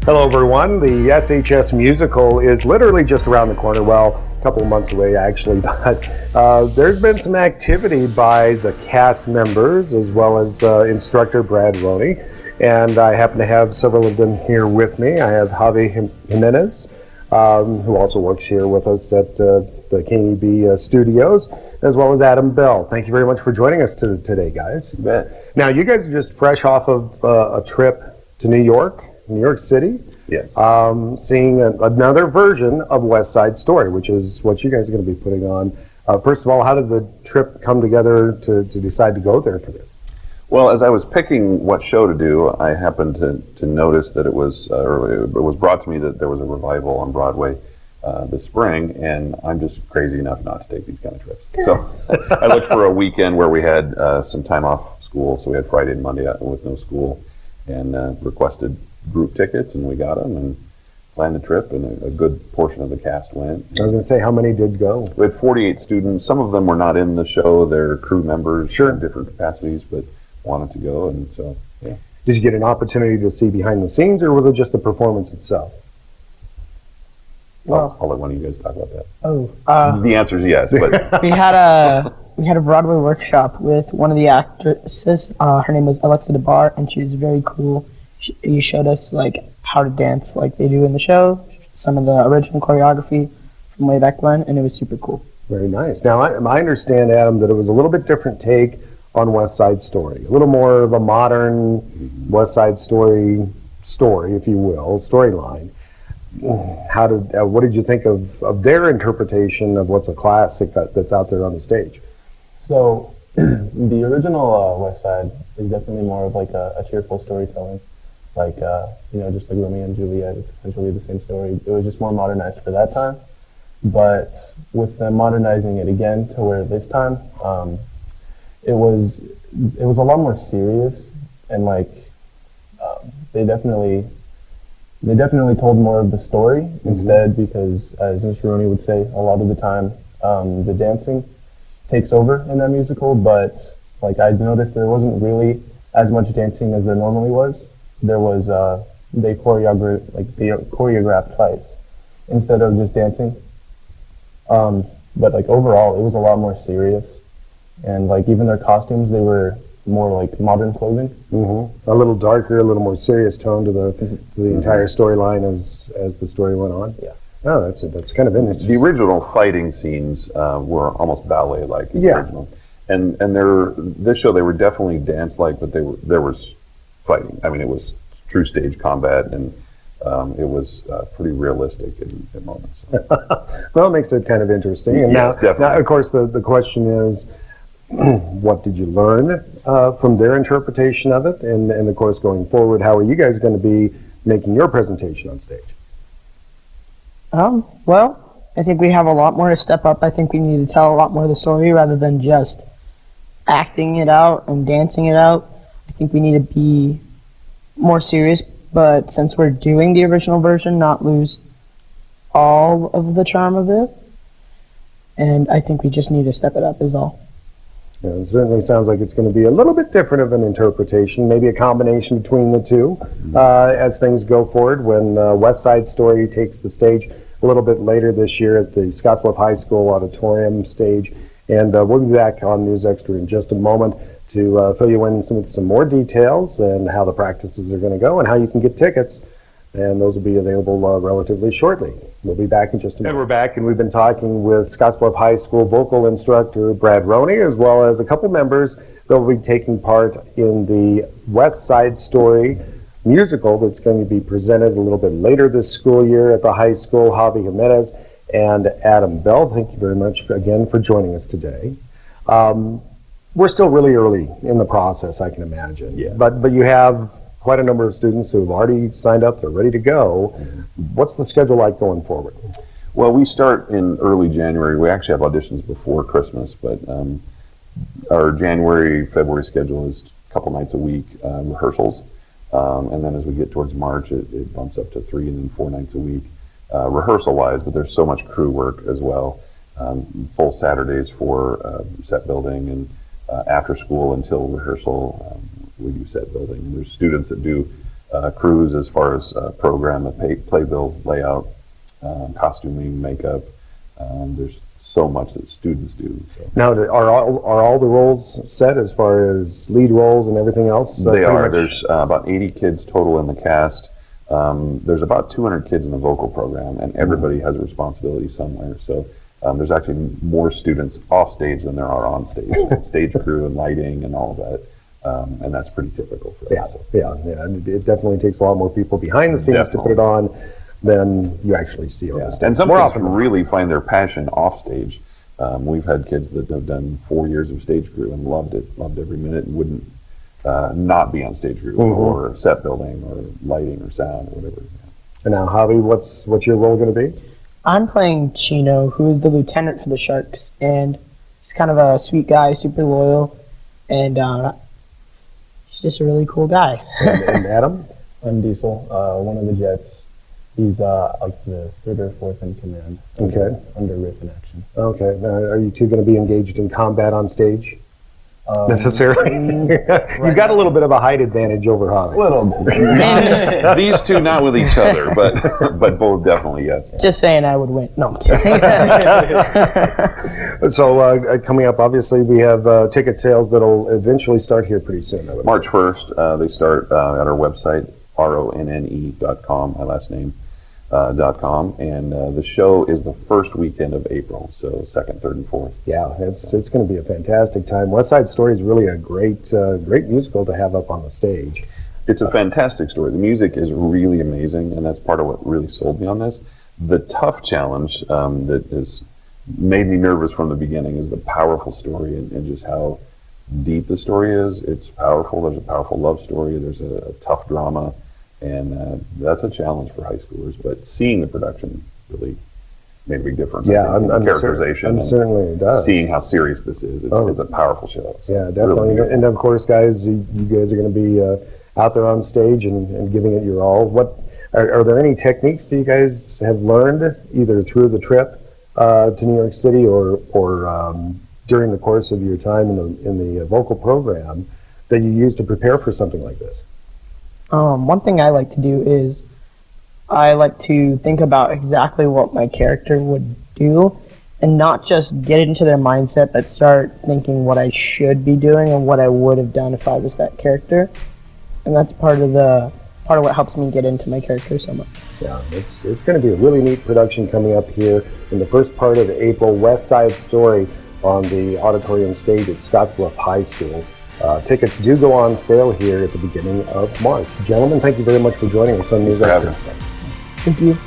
Hello everyone, the SHS Musical is literally just around the corner, well, a couple of months away actually, but there's been some activity by the cast members as well as instructor Brad Ronne, and I happen to have several of them here with me. I have Javy Jimenez, who also works here with us at the KNEB studios, as well as Adam Bell. Thank you very much for joining us today, guys. You bet. Now, you guys are just fresh off of a trip to New York City. Yes. Seeing another version of West Side Story, which is what you guys are going to be putting on. First of all, how did the trip come together to decide to go there for this? Well, as I was picking what show to do, I happened to notice that it was brought to me that there was a revival on Broadway this spring, and I'm just crazy enough not to take these kind of trips. So I looked for a weekend where we had some time off school, so we had Friday and Monday with no school, and requested group tickets, and we got them and planned the trip, and a good portion of the cast went. I was going to say, how many did go? We had 48 students. Some of them were not in the show. They're crew members in different capacities, but wanted to go, and so, yeah. Did you get an opportunity to see behind the scenes, or was it just the performance itself? Well, I'll let one of you guys talk about that. The answer is yes, but we had a Broadway workshop with one of the actresses. Her name was Alexa DeBar, and she was very cool. You showed us like how to dance like they do in the show, some of the original choreography from way back when, and it was super cool. Very nice. Now, I understand, Adam, that it was a little bit different take on West Side Story, a little more of a modern West Side Story, if you will, storyline. What did you think of their interpretation of what's a classic that's out there on the stage? So, the original West Side is definitely more of like a cheerful storytelling. Like, just like Romeo and Juliet, it's essentially the same story. It was just more modernized for that time. But with them modernizing it again to where this time, it was a lot more serious, and like they definitely told more of the story instead, because as Mr. Ronne would say, a lot of the time the dancing takes over in that musical. But like I noticed, there wasn't really as much dancing as there normally was. There was they choreographed fights instead of just dancing. But like overall, it was a lot more serious, and like even their costumes, they were more like modern clothing. A little darker, a little more serious tone to the entire storyline as the story went on. Yeah. Oh, that's kind of interesting. the original fighting scenes were almost ballet-like in the original. And this show, they were definitely dance-like, but there was fighting. I mean, it was true stage combat, and it was pretty realistic in moments. Well, it makes it kind of interesting. And yes, definitely. Now, of course, the question is, what did you learn from their interpretation of it? And of course, going forward, how are you guys going to be making your presentation on stage? Well, I think we have a lot more to step up. I think we need to tell a lot more of the story rather than just acting it out and dancing it out. I think we need to be more serious, but since we're doing the original version, not lose all of the charm of it. And I think we just need to step it up is all. Yeah, it certainly sounds like it's going to be a little bit different of an interpretation, maybe a combination between the two as things go forward when West Side Story takes the stage a little bit later this year at the Scottsbluff High School auditorium stage. And we'll be back on News Extra in just a moment to fill you in with some more details and how the practices are going to go and how you can get tickets. And those will be available relatively shortly. We'll be back in just a minute. And we're back, and we've been talking with Scottsbluff High School vocal instructor Brad Ronne, as well as a couple members that will be taking part in the West Side Story musical that's going to be presented a little bit later this school year at the high school. Javy Jimenez and Adam Bell, thank you very much again for joining us today. We're still really early in the process, I can imagine. Yeah. But you have quite a number of students who have already signed up, they're ready to go. What's the schedule like going forward? Well, we start in early January. We actually have auditions before Christmas, but our January, February schedule is a couple nights a week, rehearsals. And then as we get towards March, it bumps up to 3 and then 4 nights a week, rehearsal-wise, but there's so much crew work as well. Full Saturdays for set building, and after school until rehearsal, we do set building. There's students that do crews as far as program, the playbill layout, costuming, makeup. There's so much that students do. So. Now, are all the roles set as far as lead roles and everything else? They are. There's about 80 kids total in the cast. There's about 200 kids in the vocal program, and everybody has a responsibility somewhere. So there's actually more students off stage than there are on stage. Stage crew and lighting and all of that. And that's pretty typical for us. Yeah. It definitely takes a lot more people behind the scenes to put it on than you actually see on the stage. And some more kids often really find their passion off stage. We've had kids that have done 4 years of stage crew and loved it, loved every minute, and wouldn't not be on stage crew or set building or lighting or sound or whatever. And now, Javy, what's your role going to be? I'm playing Chino, who is the lieutenant for the Sharks, and he's kind of a sweet guy, super loyal, and he's just a really cool guy. And Adam? I'm Diesel, one of the Jets. He's like the third or fourth in command. Under Riff in action. Okay. Now, are you two going to be engaged in combat on stage? Necessarily? You've got a little bit of a height advantage over Javy. A little bit. These two not with each other, but both definitely, yes. Just saying I would win. No, I'm kidding. So coming up, obviously, we have ticket sales that'll eventually start here pretty soon. I would March say. 1st, they start at our website, ronne.com, my last name, .com, and the show is the first weekend of April, so 2nd, 3rd, and 4th. Yeah, it's going to be a fantastic time. West Side Story is really a great musical to have up on the stage. It's a fantastic story. The music is really amazing, and that's part of what really sold me on this. The tough challenge that has made me nervous from the beginning is the powerful story and just how deep the story is. It's powerful. There's a powerful love story. There's a tough drama. And that's a challenge for high schoolers, but seeing the production really made a big difference. Yeah, I think, in I'm characterization. I'm certainly it does. Seeing how serious this is, it's a powerful show. So yeah, definitely. Really And of course, guys, you guys are going to be out there on stage and giving it your all. What are there any techniques that you guys have learned either through the trip to New York City or during the course of your time in the vocal program that you use to prepare for something like this? One thing I like to do is I like to think about exactly what my character would do and not just get into their mindset, but start thinking what I should be doing and what I would have done if I was that character. And that's part of what helps me get into my character so much. Yeah, it's going to be a really neat production coming up here in the first part of April. West Side Story on the auditorium stage at Scottsbluff High School. Tickets do go on sale here at the beginning of March. Gentlemen, thank you very much for joining us on News Thanks for After. Thank you.